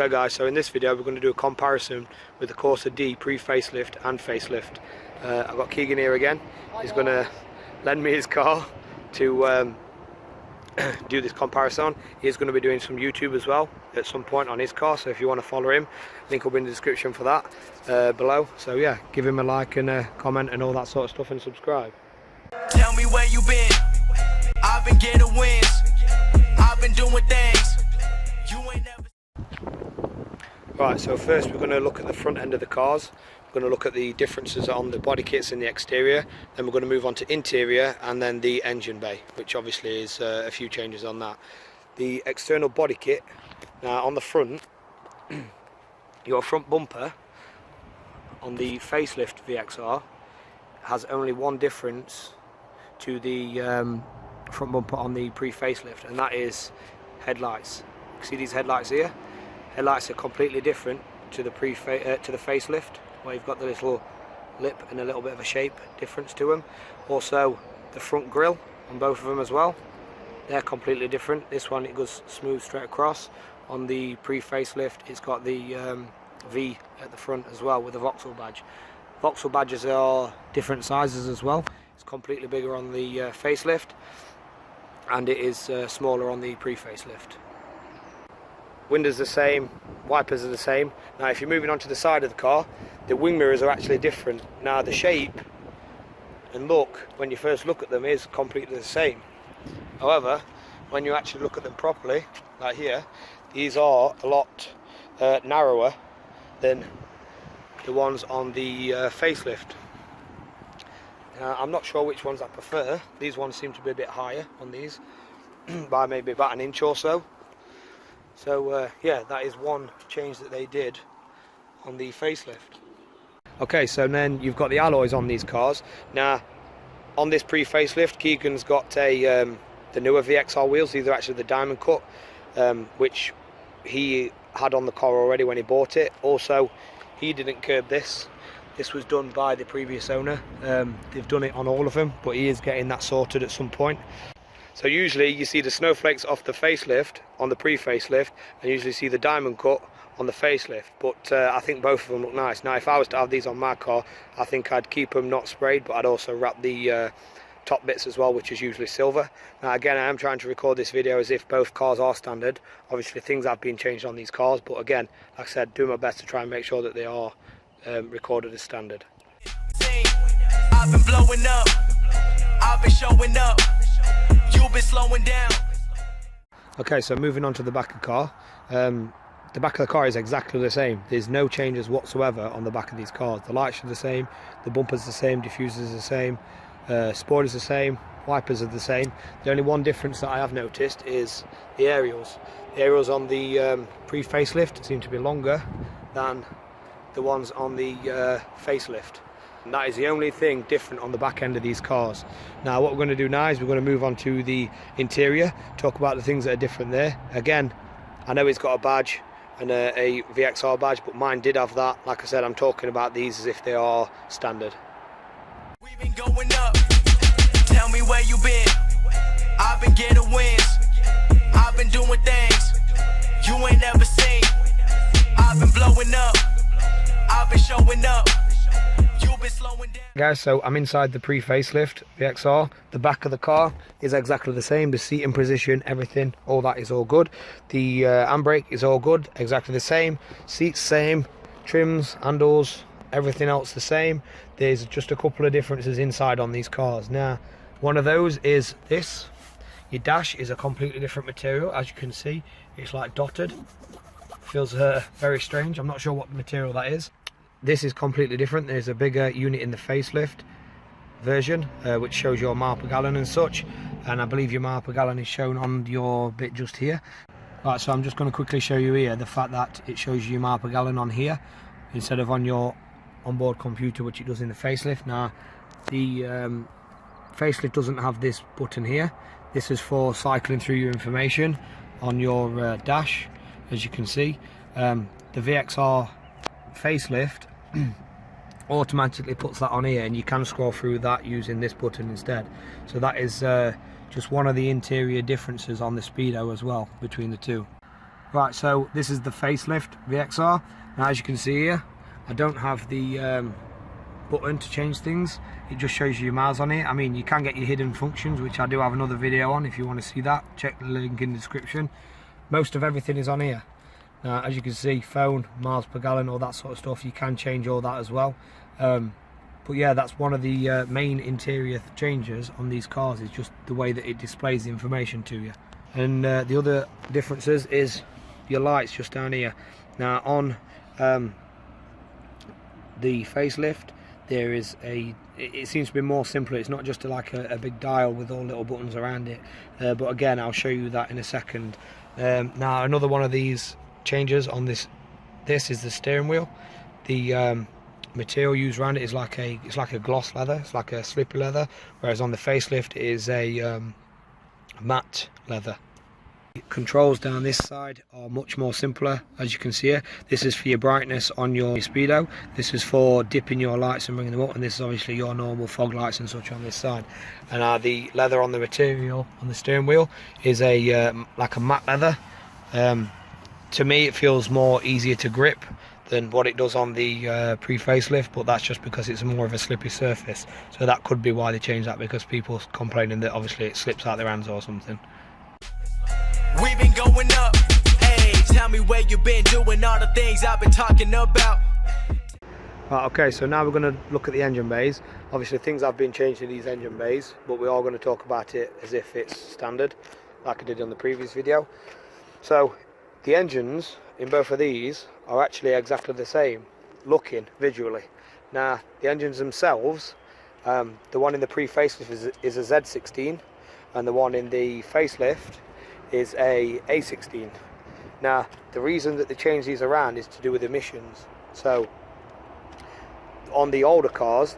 Okay guys, so in this video we're going to do a comparison with the Corsa D pre-facelift and facelift. I've got Keegan here again. He's going to lend me his car to do this comparison. He's going to be doing some YouTube as well at some point on his car, so if you want to follow him, link will be in the description for that below. So yeah, give him a like and a comment and all that sort of stuff, and subscribe. Tell me where you been. I've been getting wins. I've been doing things you ain't never. Right, so first we're going to look at the front end of the cars. We're going to look at the differences on the body kits in the exterior. Then we're going to move on to interior and then the engine bay, which obviously is a few changes on that. The external body kit. Now on the front, your front bumper on the facelift VXR has only one difference to the front bumper on the pre-facelift, and that is headlights. See these headlights here? Headlights are completely different to the facelift, where you've got the little lip and a little bit of a shape difference to them. Also the front grille on both of them as well, they're completely different. This one, it goes smooth straight across. On the pre-facelift, it's got the V at the front as well with the Vauxhall badge. Vauxhall badges are different sizes as well. It's completely bigger on the facelift, and it is smaller on the pre-facelift. Windows are the same, wipers are the same. Now if you're moving on to the side of the car, the wing mirrors are actually different. Now the shape and look, when you first look at them, is completely the same. However, when you actually look at them properly, like here, these are a lot narrower than the ones on the facelift. I'm not sure which ones I prefer. These ones seem to be a bit higher on these, by maybe about an inch or so. So yeah, that is one change that they did on the facelift. Okay, so then you've got the alloys on these cars. Now on this pre-facelift, Keegan's got the newer VXR wheels. These are actually the diamond cut, which he had on the car already when he bought it. Also, he didn't curb this. This was done by the previous owner. They've done it on all of them, but he is getting that sorted at some point. So usually you see the snowflakes off the facelift on the pre-facelift, and you usually see the diamond cut on the facelift, but I think both of them look nice. Now if I was to have these on my car, I think I'd keep them not sprayed, but I'd also wrap the top bits as well, which is usually silver. Now again, I am trying to record this video as if both cars are standard. Obviously things have been changed on these cars, but again, like I said, doing my best to try and make sure that they are recorded as standard. I've been blowing up, I've been showing up, you've been slowing down. Okay, so moving on to the back of the car. The back of the car is exactly the same. There's no changes whatsoever on the back of these cars. The lights are the same, the bumper's the same, diffusers are the same, spoilers are the same, wipers are the same. The only one difference that I have noticed is the aerials. The aerials on the pre-facelift seem to be longer than the ones on the facelift. And that is the only thing different on the back end of these cars. Now what we're going to do now is we're going to move on to the interior, talk about the things that are different there. Again, I know it's got a badge and a VXR badge, but mine did have that. Like I said, I'm talking about these as if they are standard. We've been going up, tell me where you been. I've been getting wins, I've been doing things you ain't never seen. I've been blowing up, I've been showing up, you've been slowing down. Guys, so I'm inside the pre-facelift VXR. The back of the car is exactly the same. The seating position, everything, all that is all good. The handbrake is all good, exactly the same. Seats same, trims, handles, everything else the same. There's just a couple of differences inside on these cars. Now, one of those is this. Your dash is a completely different material, as you can see. It's like dotted. Feels very strange. I'm not sure what material that is. This is completely different. There's a bigger unit in the facelift version, which shows your mile per gallon and such, and I believe your mile per gallon is shown on your bit just here. Right, so I'm just going to quickly show you here the fact that it shows you your mile per gallon on here instead of on your onboard computer, which it does in the facelift. Now the facelift doesn't have this button here. This is for cycling through your information on your dash, as you can see. The VXR facelift automatically puts that on here, and you can scroll through that using this button instead. So that is just one of the interior differences on the Speedo as well between the two. Right, so this is the Facelift VXR. Now as you can see here, I don't have the button to change things. It just shows you your miles on it. I mean, you can get your hidden functions, which I do have another video on. If you want to see that, check the link in the description. Most of everything is on here. Now as you can see, phone, miles per gallon, all that sort of stuff, you can change all that as well. But yeah, that's one of the main interior changes on these cars, is just the way that it displays the information to you. And the other differences is your lights just down here. Now on the Facelift, there is it seems to be more simpler. It's not just like a big dial with all little buttons around it, but again, I'll show you that in a second. Now another one of these changes on this is the steering wheel. The material used around it is like a gloss leather, it's like a slippy leather, whereas on the Facelift it is a matte leather. Controls down this side are much more simpler, as you can see here. This is for your brightness on your speedo, this is for dipping your lights and bringing them up, and this is obviously your normal fog lights and such on this side. And the leather on the material on the steering wheel is like a matte leather. To me it feels more easier to grip than what it does on the pre-facelift, but that's just because it's more of a slippy surface. So that could be why they changed that, because people complaining that obviously it slips out their hands or something. We've been going up. Hey, tell me where you been doing all the things I've been talking about. Right, okay, so now we're going to look at the engine bays. Obviously things have been changed in these engine bays, but we are going to talk about it as if it's standard, like I did on the previous video. So the engines in both of these are actually exactly the same looking visually. Now the engines themselves, the one in the pre-facelift is a Z16, and the one in the facelift is a A16. Now the reason that they change these around is to do with emissions. So on the older cars,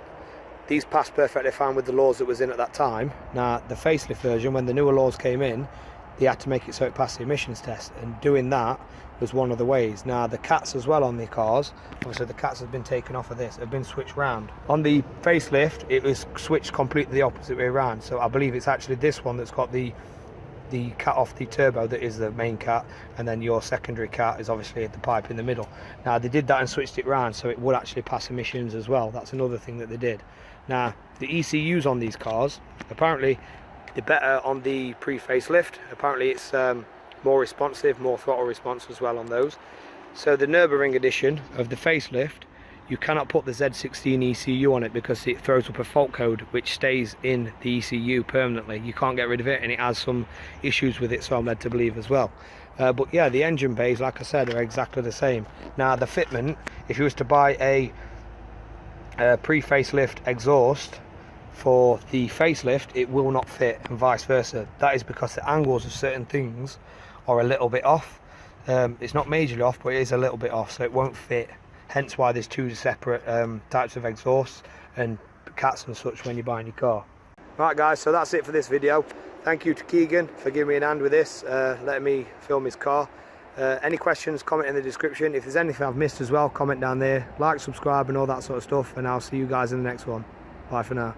these passed perfectly fine with the laws that was in at that time. Now the facelift version, when the newer laws came in, they had to make it so it passed the emissions test, and doing that was one of the ways. Now the cats as well on the cars, obviously the cats have been taken off of this, have been switched round. On the facelift it was switched completely the opposite way around, so I believe it's actually this one that's got the cat off the turbo that is the main cat, and then your secondary cat is obviously the pipe in the middle. Now they did that and switched it round so it would actually pass emissions as well. That's another thing that they did. Now the ECUs on these cars, apparently they're better on the pre-facelift. Apparently it's more responsive, more throttle response as well on those. So the Nürburgring edition of the facelift, you cannot put the Z16 ECU on it because it throws up a fault code which stays in the ECU permanently. You can't get rid of it, and it has some issues with it, so I'm led to believe as well. But yeah, the engine bays, like I said, are exactly the same. Now the fitment, if you was to buy a pre-facelift exhaust for the facelift, it will not fit, and vice versa. That is because the angles of certain things are a little bit off. It's not majorly off, but it is a little bit off, so it won't fit. Hence why there's two separate types of exhausts and cats and such when you're buying your car. Right guys, so that's it for this video. Thank you to Keegan for giving me a hand with this, letting me film his car. Any questions, comment in the description. If there's anything I've missed as well, comment down there. Like, subscribe and all that sort of stuff, and I'll see you guys in the next one. Bye for now.